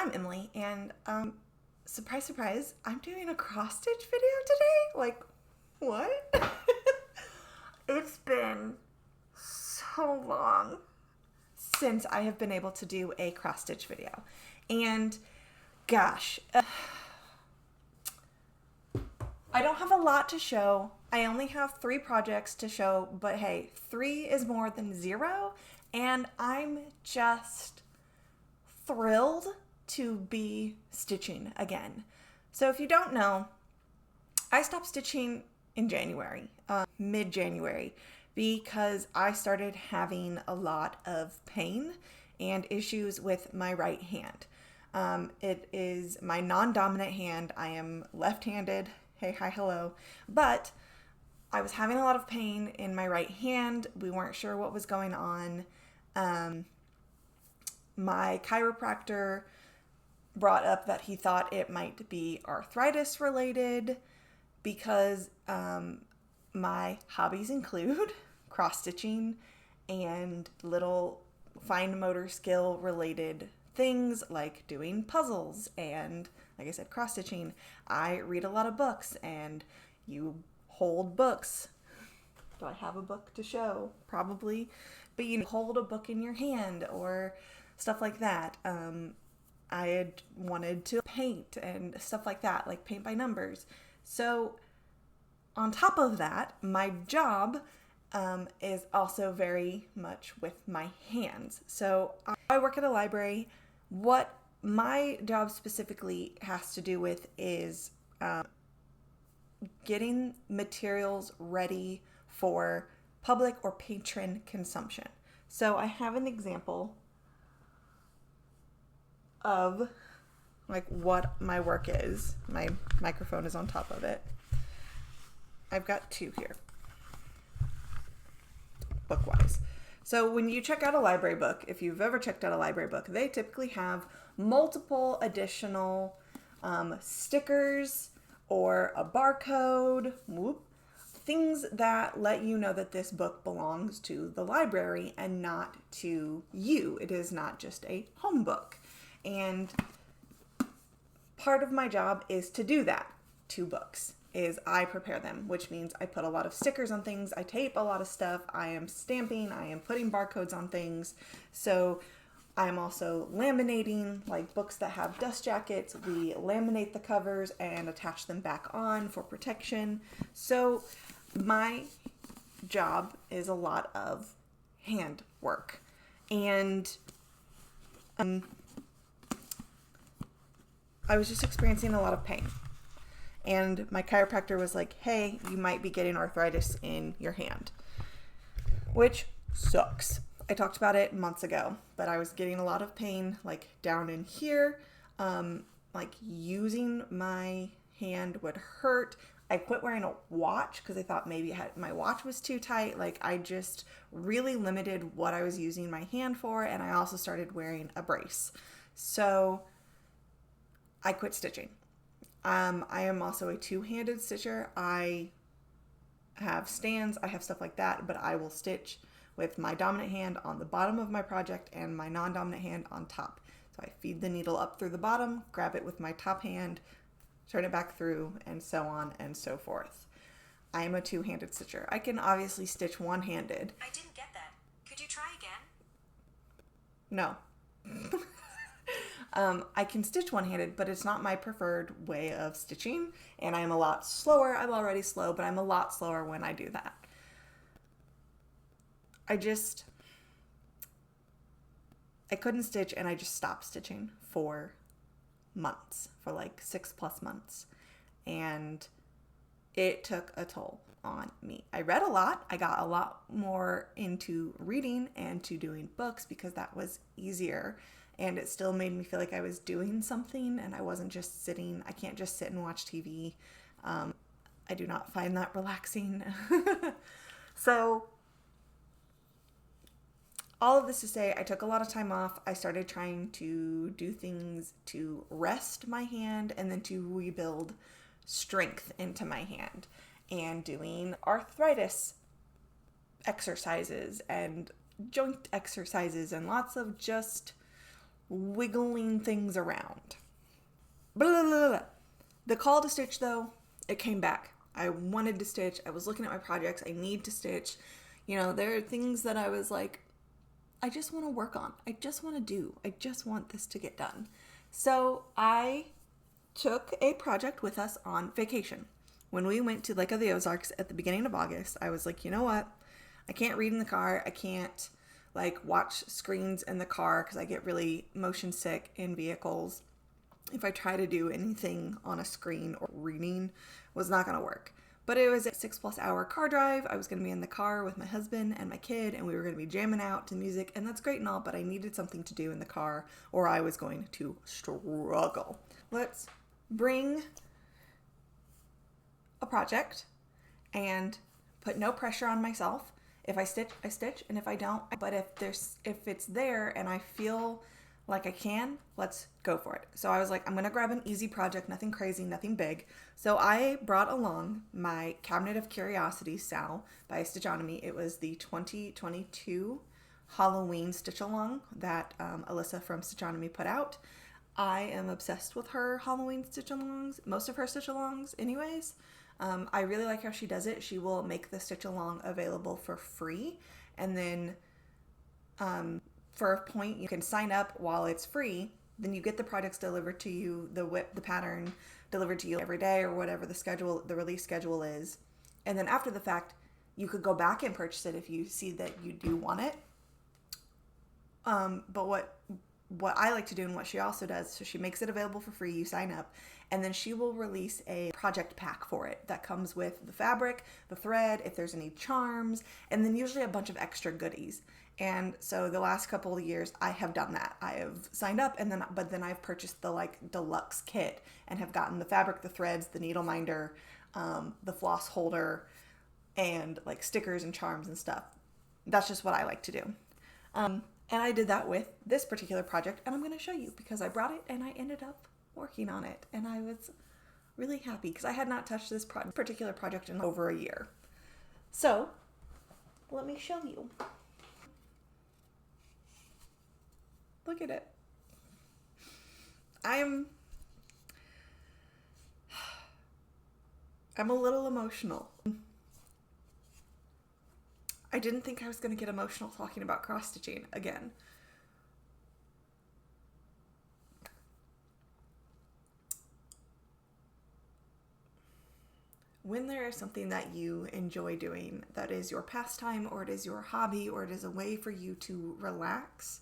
I'm Emily, and surprise, surprise, I'm doing a cross stitch video today. Like, what? It's been so long since I have been able to do a cross stitch video, and gosh, I don't have a lot to show. I only have 3 projects to show, but hey, 3 is more than 0, and I'm just thrilled to be stitching again. So if you don't know, I stopped stitching in January, mid-January, because I started having a lot of pain and issues with my right hand. It is my non-dominant hand. I am left-handed. Hey, hi, hello. But I was having a lot of pain in my right hand. We weren't sure what was going on. My chiropractor brought up that he thought it might be arthritis related because my hobbies include cross-stitching and little fine motor skill related things like doing puzzles and, like I said, cross-stitching. I read a lot of books, and you hold books. Do I have a book to show? Probably. But you hold a book in your hand or stuff like that. I had wanted to paint and stuff like that, like paint by numbers. So on top of that, my job is also very much with my hands. So I work at a library. What my job specifically has to do with is getting materials ready for public or patron consumption. So I have an example of like what my work is. My microphone is on top of it. I've got 2 here, book-wise. So when you check out a library book, if you've ever checked out a library book, they typically have multiple additional stickers or a barcode, things that let you know that this book belongs to the library and not to you. It is not just a home book. And part of my job is to do that to books. Is I prepare them, which means I put a lot of stickers on things, I tape a lot of stuff, I am stamping, I am putting barcodes on things. So I'm also laminating, like books that have dust jackets, we laminate the covers and attach them back on for protection. So my job is a lot of hand work. And I was just experiencing a lot of pain. And my chiropractor was like, hey, you might be getting arthritis in your hand, which sucks. I talked about it months ago, but I was getting a lot of pain, like down in here, like using my hand would hurt. I quit wearing a watch because I thought maybe my watch was too tight. Like I just really limited what I was using my hand for, and I also started wearing a brace. So I quit stitching. I am also a 2-handed stitcher. I have stands, I have stuff like that, but I will stitch with my dominant hand on the bottom of my project and my non-dominant hand on top. So I feed the needle up through the bottom, grab it with my top hand, turn it back through, and so on and so forth. I am a 2-handed stitcher. I can obviously stitch one-handed. I didn't get that. Could you try again? No. I can stitch one-handed, but it's not my preferred way of stitching, and I'm a lot slower. I'm already slow, but I'm a lot slower when I do that. I couldn't stitch, and I just stopped stitching for months, for like 6+ months, and it took a toll on me. I read a lot. I got a lot more into reading and to doing books because that was easier. And it still made me feel like I was doing something and I wasn't just sitting. I can't just sit and watch TV. I do not find that relaxing. So all of this to say, I took a lot of time off. I started trying to do things to rest my hand and then to rebuild strength into my hand, and doing arthritis exercises and joint exercises and lots of just wiggling things around. Blah, blah, blah, blah. The call to stitch, though, it came back. I wanted to stitch. I was looking at my projects. I need to stitch. You know, there are things that I was like, I just want to work on. I just want to do. I just want this to get done. So I took a project with us on vacation. When we went to Lake of the Ozarks at the beginning of August, I was like, you know what? I can't read in the car. I can't watch screens in the car because I get really motion sick in vehicles. If I try to do anything on a screen or reading, was not going to work. But it was a 6+ hour car drive. I was going to be in the car with my husband and my kid, and we were going to be jamming out to music, and that's great and all, but I needed something to do in the car or I was going to struggle. Let's bring a project and put no pressure on myself. If I stitch, I stitch, and if I don't, but if it's there and I feel like I can, let's go for it. So I was like, I'm gonna grab an easy project, nothing crazy, nothing big. So I brought along my Cabinet of Curiosities Sal by Stitchonomy. It was the 2022 Halloween stitch along that Alyssa from Stitchonomy put out. I am obsessed with her Halloween stitch alongs, most of her stitch alongs anyways. I really like how she does it. She will make the stitch along available for free, and then for a point you can sign up while it's free. Then you get the products delivered to you, the pattern delivered to you every day or whatever the release schedule is. And then after the fact, you could go back and purchase it if you see that you do want it. But what I like to do and what she also does, so she makes it available for free, you sign up, and then she will release a project pack for it that comes with the fabric, the thread, if there's any charms, and then usually a bunch of extra goodies. And so the last couple of years I have done that. I have signed up but then I've purchased the deluxe kit and have gotten the fabric, the threads, the needle minder, the floss holder, and stickers and charms and stuff. That's just what I like to do. And I did that with this particular project, and I'm going to show you because I brought it and I ended up working on it, and I was really happy because I had not touched this particular project in over a year. So let me show you. Look at it. I'm a little emotional. I didn't think I was going to get emotional talking about cross-stitching again. When there is something that you enjoy doing, that is your pastime, or it is your hobby, or it is a way for you to relax,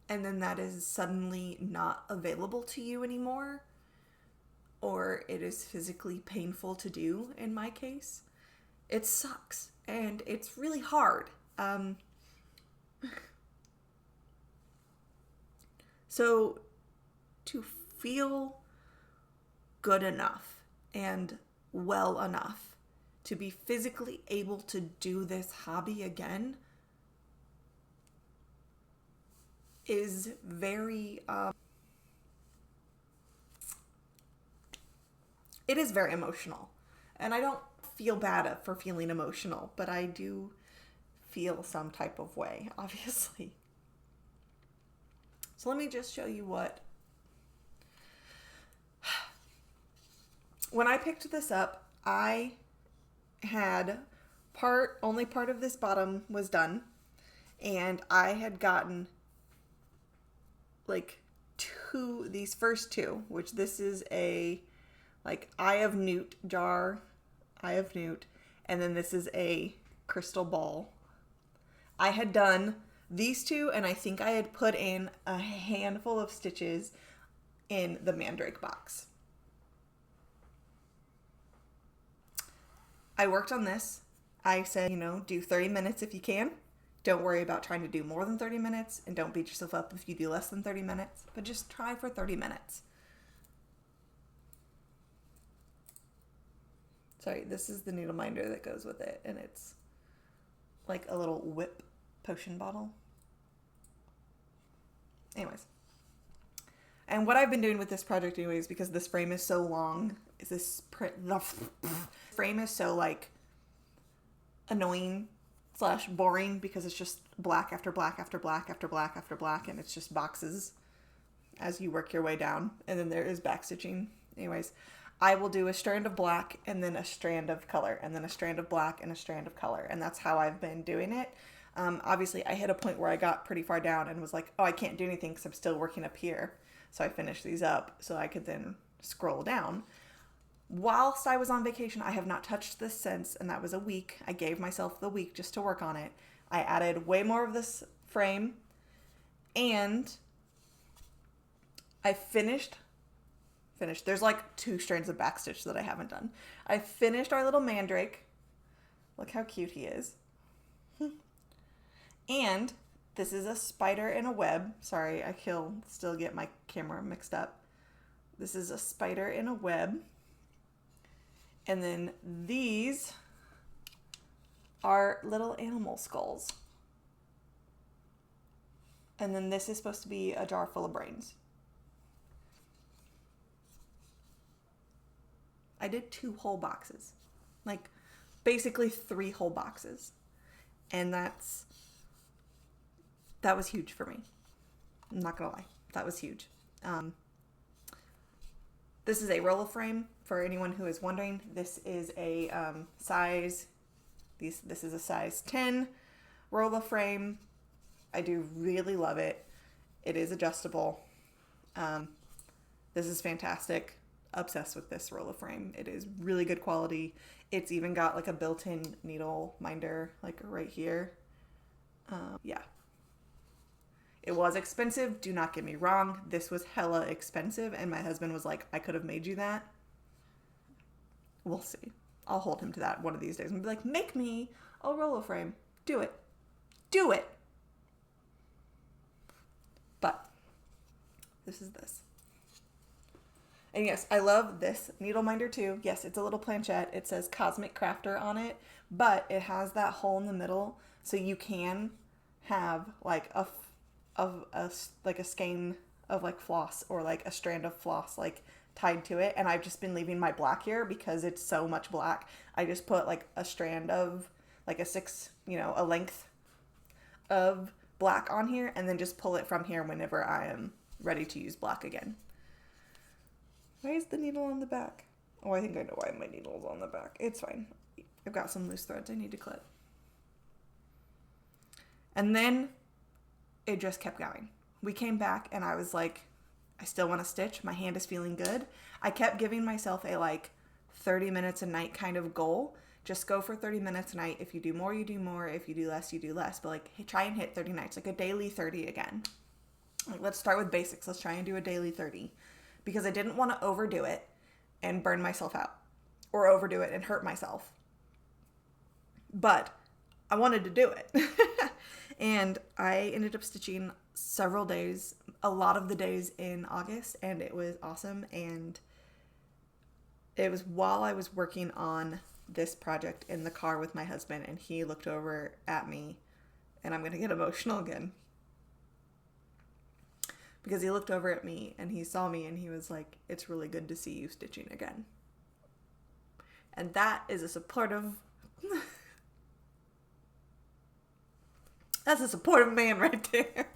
and then that is suddenly not available to you anymore, or it is physically painful to do, in my case, it sucks. And it's really hard. So to feel good enough and well enough to be physically able to do this hobby again is very, it is very emotional. And I don't feel bad for feeling emotional, but I do feel some type of way, obviously. So let me just show you when I picked this up, I had only part of this bottom was done, and I had gotten these first two, which this is a Eye of Newt jar, Eye of Newt, and then this is a crystal ball. I had done these two, and I think I had put in a handful of stitches in the Mandrake box. I worked on this. I said, do 30 minutes if you can. Don't worry about trying to do more than 30 minutes, and don't beat yourself up if you do less than 30 minutes, but just try for 30 minutes. Sorry, this is the needle minder that goes with it, and it's like a little whip potion bottle. Anyways. And what I've been doing with this project anyways, because this frame is so long, the frame is so annoying / boring because it's just black after black after black after black after black, and it's just boxes as you work your way down. And then there is backstitching. Anyways, I will do a strand of black and then a strand of color and then a strand of black and a strand of color. And that's how I've been doing it. Obviously, I hit a point where I got pretty far down and was like, oh, I can't do anything because I'm still working up here. So I finished these up so I could then scroll down. Whilst I was on vacation, I have not touched this since, and that was a week. I gave myself the week just to work on it. I added way more of this frame, and I finished. There's like 2 strands of backstitch that I haven't done. I finished our little mandrake. Look how cute he is. And this is a spider in a web. Sorry, I still get my camera mixed up. This is a spider in a web. And then these are little animal skulls. And then this is supposed to be a jar full of brains. I did 2 whole boxes. Like, basically 3 whole boxes. And that was huge for me. I'm not gonna lie. That was huge. This is a roller frame, for anyone who is wondering. This is a size 10 roller frame. I do really love it. It is adjustable. This is fantastic. Obsessed with this roller frame. It is really good quality. It's even got like a built-in needle minder like right here. Yeah. It was expensive. Do not get me wrong. This was hella expensive, and my husband was like, I could have made you that. We'll see. I'll hold him to that one of these days and be like, make me a roller frame. Do it. Do it. But this is this. And yes, I love this needle minder too. Yes, it's a little planchette. It says Cosmic Crafter on it, but it has that hole in the middle, so you can have like a skein of like floss or like a strand of floss like tied to it. And I've just been leaving my black here because it's so much black. I just put like a strand of like a length of black on here, and then just pull it from here whenever I am ready to use black again. Why is the needle on the back? Oh, I think I know why my needle is on the back. It's fine. I've got some loose threads I need to clip. And then it just kept going. We came back and I was like, I still want to stitch. My hand is feeling good. I kept giving myself a like 30 minutes a night kind of goal. Just go for 30 minutes a night. If you do more, you do more. If you do less, you do less. But like, hey, try and hit 30 nights, like a daily 30 again. Like, let's start with basics. Let's try and do a daily 30. Because I didn't want to overdo it and burn myself out, or overdo it and hurt myself. But I wanted to do it. And I ended up stitching several days, a lot of the days in August, and it was awesome. And it was while I was working on this project in the car with my husband, and he looked over at me, and I'm going to get emotional again. Because he looked over at me and he saw me and he was like, it's really good to see you stitching again. And that is a supportive... That's a supportive man right there.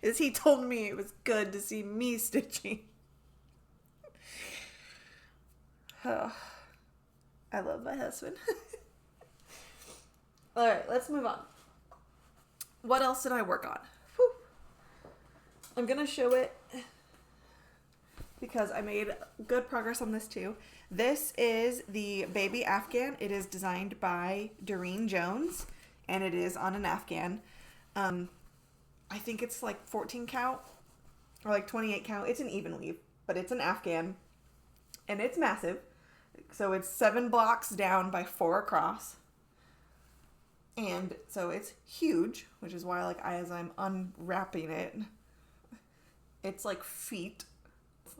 Is he told me it was good to see me stitching. Oh, I love my husband. Alright, let's move on. What else did I work on? Whew. I'm going to show it because I made good progress on this too. This is the baby Afghan. It is designed by Doreen Jones, and it is on an Afghan. I think it's like 14 count or like 28 count. It's an even weave, but it's an Afghan, and it's massive. So it's 7 blocks down by 4 across. And so it's huge, which is why like as I'm unwrapping it, it's like feet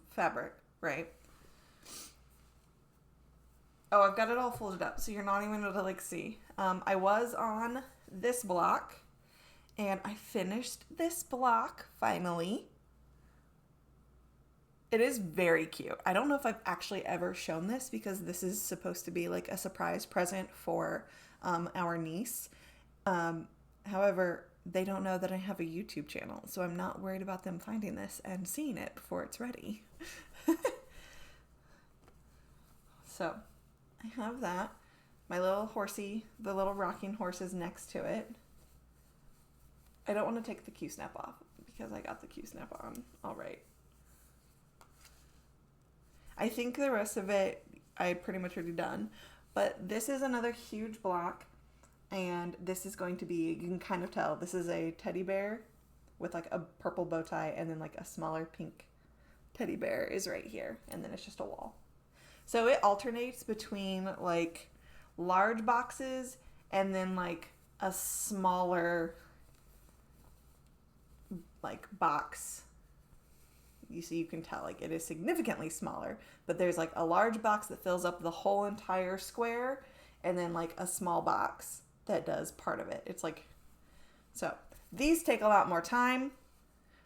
fabric, right? Oh, I've got it all folded up, so you're not even able to like see. I was on this block, and I finished this block finally. It is very cute. I don't know if I've actually ever shown this because this is supposed to be like a surprise present for our niece. However, they don't know that I have a YouTube channel, so I'm not worried about them finding this and seeing it before it's ready. So, I have that. My little horsey, the little rocking horse is next to it. I don't want to take the Q-snap off because I got the Q-snap on. All right. I think the rest of it I pretty much already done. But this is another huge block. And this is going to be, you can kind of tell, this is a teddy bear with like a purple bow tie. And then like a smaller pink teddy bear is right here. And then it's just a wall. So it alternates between like large boxes and then like a smaller like box. You see, you can tell like it is significantly smaller, but there's like a large box that fills up the whole entire square and then like a small box that does part of it. It's like, so these take a lot more time.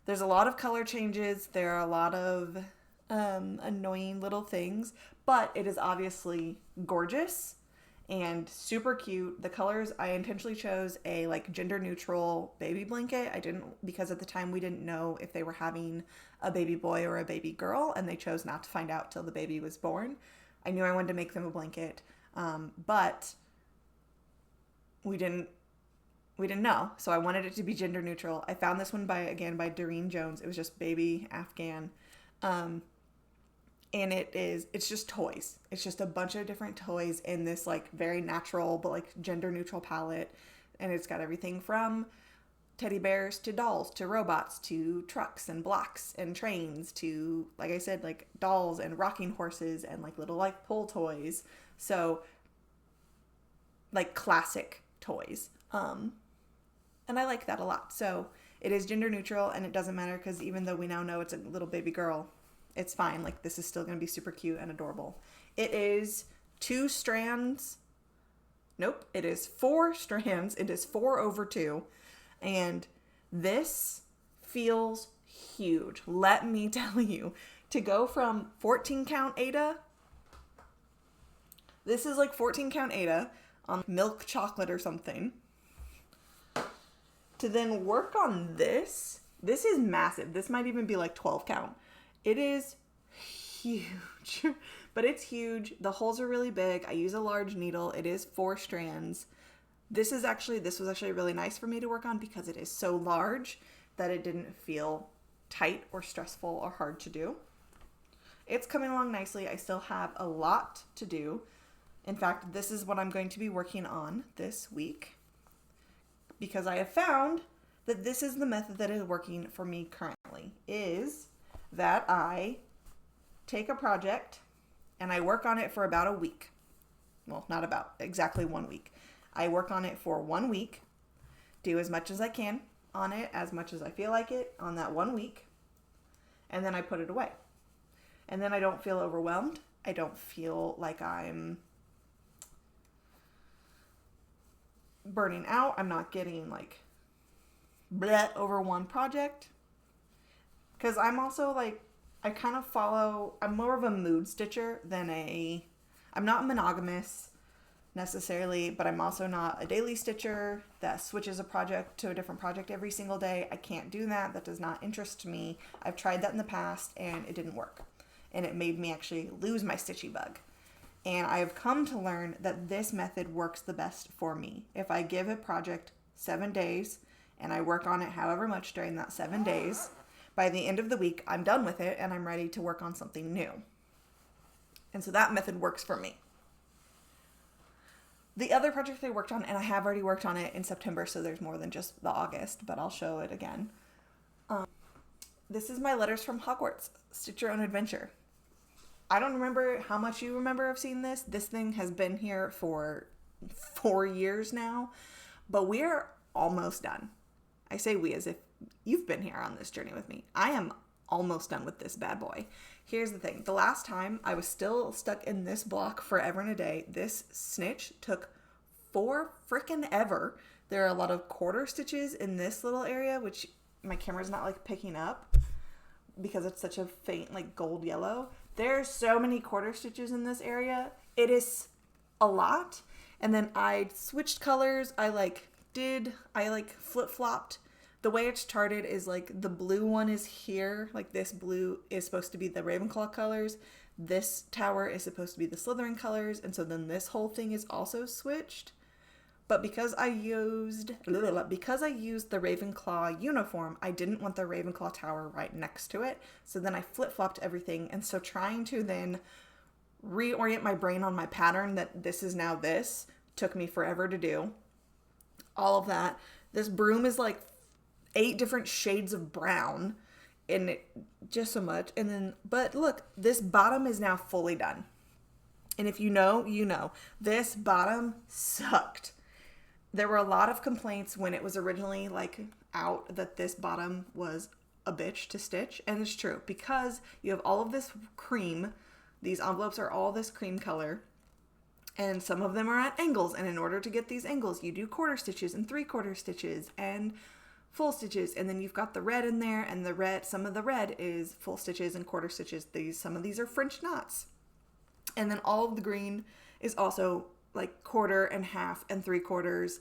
There's a lot of color changes. There are a lot of annoying little things, but it is obviously gorgeous and super cute. The colors, I intentionally chose a like gender neutral baby blanket. I didn't, because at the time we didn't know if they were having a baby boy or a baby girl, and they chose not to find out till the baby was born. I knew I wanted to make them a blanket, but we didn't know. So I wanted it to be gender neutral. I found this one by Doreen Jones. It was just baby Afghan. And it's just toys. It's just a bunch of different toys in this like very natural but like gender neutral palette. And it's got everything from teddy bears to dolls to robots to trucks and blocks and trains to, like I said, like dolls and rocking horses and like little like pull toys. So like classic toys. And I like that a lot. So it is gender neutral and it doesn't matter because even though we now know it's a little baby girl, it's fine. Like, this is still going to be super cute and adorable. It is 2 strands. Nope. It is 4 strands. It is 4 over 2. And this feels huge. Let me tell you. To go from 14 count Ada. This is like 14 count Ada on milk chocolate or something. To then work on this. This is massive. This might even be like 12 count. It is huge, but it's huge. The holes are really big. I use a large needle. It is 4 strands. This was actually really nice for me to work on because it is so large that it didn't feel tight or stressful or hard to do. It's coming along nicely. I still have a lot to do. In fact, this is what I'm going to be working on this week because I have found that this is the method that is working for me currently, is that I take a project and I work on it for about a week. Well, not about, exactly 1 week. I work on it for 1 week, do as much as I can on it, as much as I feel like it on that 1 week, and then I put it away. And then I don't feel overwhelmed. I don't feel like I'm burning out. I'm not getting like bleh over one project. Because I'm also like, I kind of follow, I'm more of a mood stitcher than I'm not monogamous necessarily, but I'm also not a daily stitcher that switches a project to a different project every single day. I can't do that. That does not interest me. I've tried that in the past and it didn't work. And it made me actually lose my stitchy bug. And I have come to learn that this method works the best for me. If I give a project 7 days and I work on it however much during that 7 days, by the end of the week, I'm done with it and I'm ready to work on something new. And so that method works for me. The other project I worked on, and I have already worked on it in September, so there's more than just the August, but I'll show it again. This is my Letters from Hogwarts, Stitch Your Own Adventure. I don't remember how much you remember of seeing this. This thing has been here for 4 years now, but we're almost done. I say we as if you've been here on this journey with me. I am almost done with this bad boy. Here's the thing. The last time I was still stuck in this block forever and a day. This snitch took 4 frickin' ever. There are a lot of quarter stitches in this little area, which my camera's not like picking up because it's such a faint like gold yellow. There's so many quarter stitches in this area. It is a lot. And then I switched colors. I like I like flip-flopped. The way it's charted is like the blue one is here. Like this blue is supposed to be the Ravenclaw colors. This tower is supposed to be the Slytherin colors. And so then this whole thing is also switched. But because I used the Ravenclaw uniform, I didn't want the Ravenclaw tower right next to it. So then I flip-flopped everything. And so trying to then reorient my brain on my pattern that this is now this took me forever to do. All of that. This broom is like 8 different shades of brown. And just so much. And then, but look, this bottom is now fully done. And if you know, you know. This bottom sucked. There were a lot of complaints when it was originally like out that this bottom was a bitch to stitch. And it's true because you have all of this cream. These envelopes are all this cream color. And some of them are at angles. And in order to get these angles, you do quarter stitches and 3/4 stitches and full stitches. And then you've got the red in there. And the red, some of the red is full stitches and quarter stitches. Some of these are French knots. And then all of the green is also like 1/4 and 1/2 and 3/4,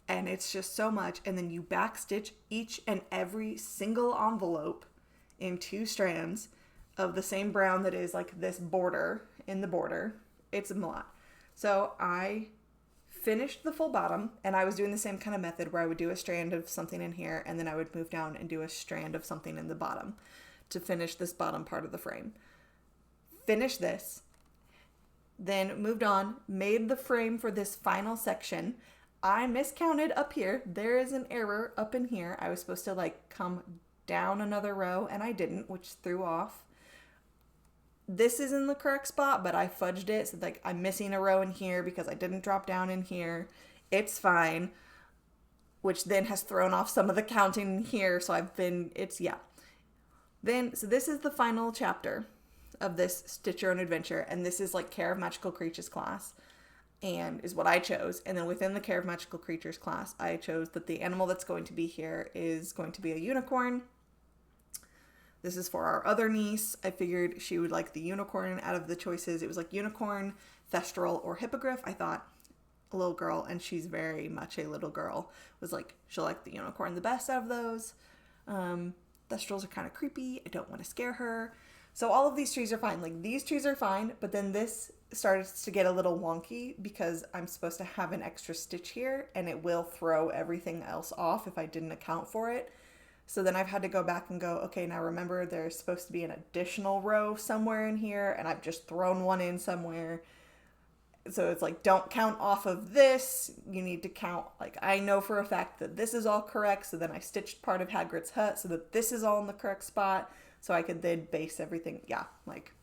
and it's just so much. And then you back stitch each and every single envelope in 2 strands of the same brown that is like this border in the border. It's a lot. So I finished the full bottom, and I was doing the same kind of method where I would do a strand of something in here and then I would move down and do a strand of something in the bottom to finish this bottom part of the frame. Finish this. Then moved on, made the frame for this final section. I miscounted up here. There is an error up in here. I was supposed to like come down another row and I didn't, which threw off. This is in the correct spot, but I fudged it. So like I'm missing a row in here because I didn't drop down in here. It's fine, which then has thrown off some of the counting here. So so this is the final chapter of this Stitch Your Own Adventure, and this is like Care of Magical Creatures class, and is what I chose. And then within the Care of Magical Creatures class, I chose that the animal that's going to be here is going to be a unicorn. This is for our other niece. I figured she would like the unicorn out of the choices. It was like unicorn, thestral, or hippogriff. I thought a little girl, and she's very much a little girl, was like, she'll like the unicorn the best out of those. Thestrals are kind of creepy. I don't want to scare her. So all of these trees are fine. Like these trees are fine, but then this started to get a little wonky because I'm supposed to have an extra stitch here and it will throw everything else off if I didn't account for it. So then I've had to go back and go, okay, now remember there's supposed to be an additional row somewhere in here and I've just thrown one in somewhere. So it's like, don't count off of this. You need to count, like, I know for a fact that this is all correct. So then I stitched part of Hagrid's hut so that this is all in the correct spot. So I could then base everything. Yeah, like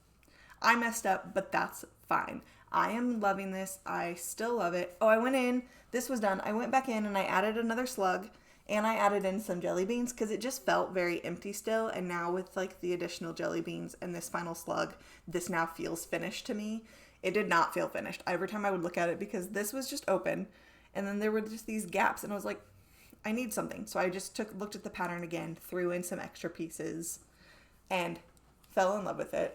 I messed up, but that's fine. I am loving this. I still love it. Oh, I went in. This was done. I went back in and I added another slug and I added in some jelly beans because it just felt very empty still. And now with like the additional jelly beans and this final slug, this now feels finished to me. It did not feel finished every time I would look at it because this was just open. And then there were just these gaps and I was like, I need something. So I just looked at the pattern again, threw in some extra pieces, and fell in love with it.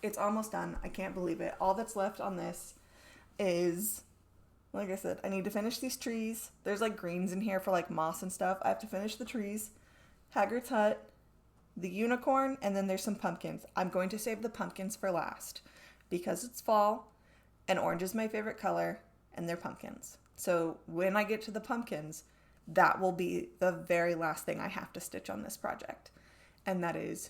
It's almost done. I can't believe it. All that's left on this is, like I said, I need to finish these trees. There's like greens in here for like moss and stuff. I have to finish the trees, Hagrid's hut, the unicorn, and then there's some pumpkins. I'm going to save the pumpkins for last because it's fall and orange is my favorite color and they're pumpkins. So when I get to the pumpkins, that will be the very last thing I have to stitch on this project. And that is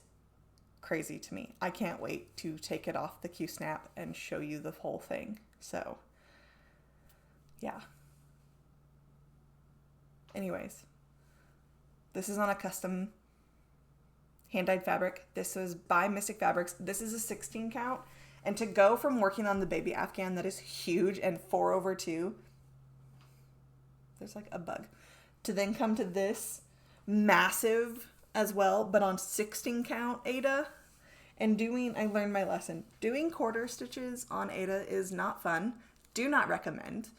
crazy to me. I can't wait to take it off the Q-snap and show you the whole thing. So, yeah. Anyways, this is on a custom hand-dyed fabric. This was by Mystic Fabrics. This is a 16 count. And to go from working on the baby Afghan that is huge and 4/2, there's like a bug, to then come to this massive as well, but on 16 count Aida, and I learned my lesson. Doing quarter stitches on Aida is not fun. Do not recommend.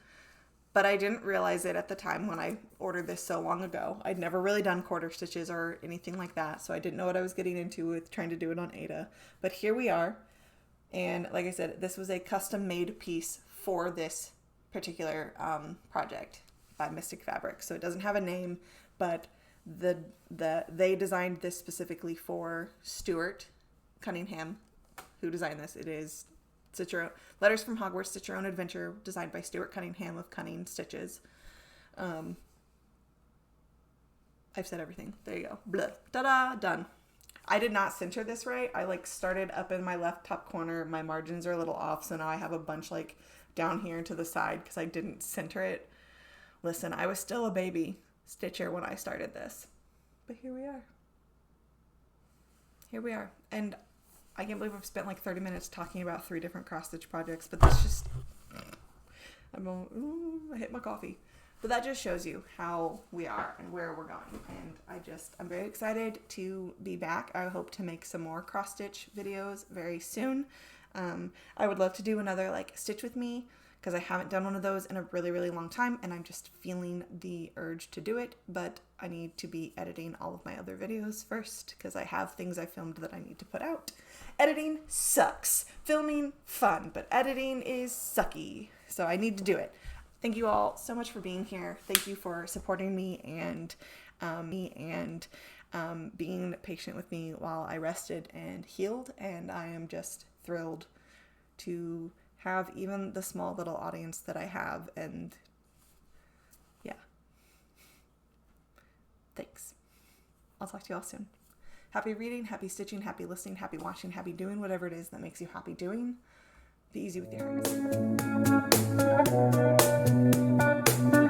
But I didn't realize it at the time when I ordered this so long ago. I'd never really done quarter stitches or anything like that, so I didn't know what I was getting into with trying to do it on Aida. But here we are, and like I said, this was a custom made piece for this particular project. by Mystic Fabric. So it doesn't have a name, but they designed this specifically for Stuart Cunningham, who designed this. It is Letters from Hogwarts, Stitch Your Own Adventure, designed by Stuart Cunningham of Cunning Stitches. I've said everything. There you go. Blah. Ta-da! Done. I did not center this right. I started up in my left top corner. My margins are a little off, so now I have a bunch down here to the side because I didn't center it. Listen, I was still a baby stitcher when I started this. But here we are. Here we are. And I can't believe I've spent 30 minutes talking about 3 different cross-stitch projects, but that's just... I hit my coffee. But that just shows you how we are and where we're going. And I'm very excited to be back. I hope to make some more cross-stitch videos very soon. I would love to do another Stitch with Me, because I haven't done one of those in a really, really long time, and I'm just feeling the urge to do it, but I need to be editing all of my other videos first, because I have things I filmed that I need to put out. Editing sucks. Filming, fun, but editing is sucky, so I need to do it. Thank you all so much for being here. Thank you for supporting me and being patient with me while I rested and healed, and I am just thrilled to have even the small little audience that I have, and yeah. Thanks. I'll talk to you all soon. Happy reading, happy stitching, happy listening, happy watching, happy doing whatever it is that makes you happy doing. Be easy with your hands.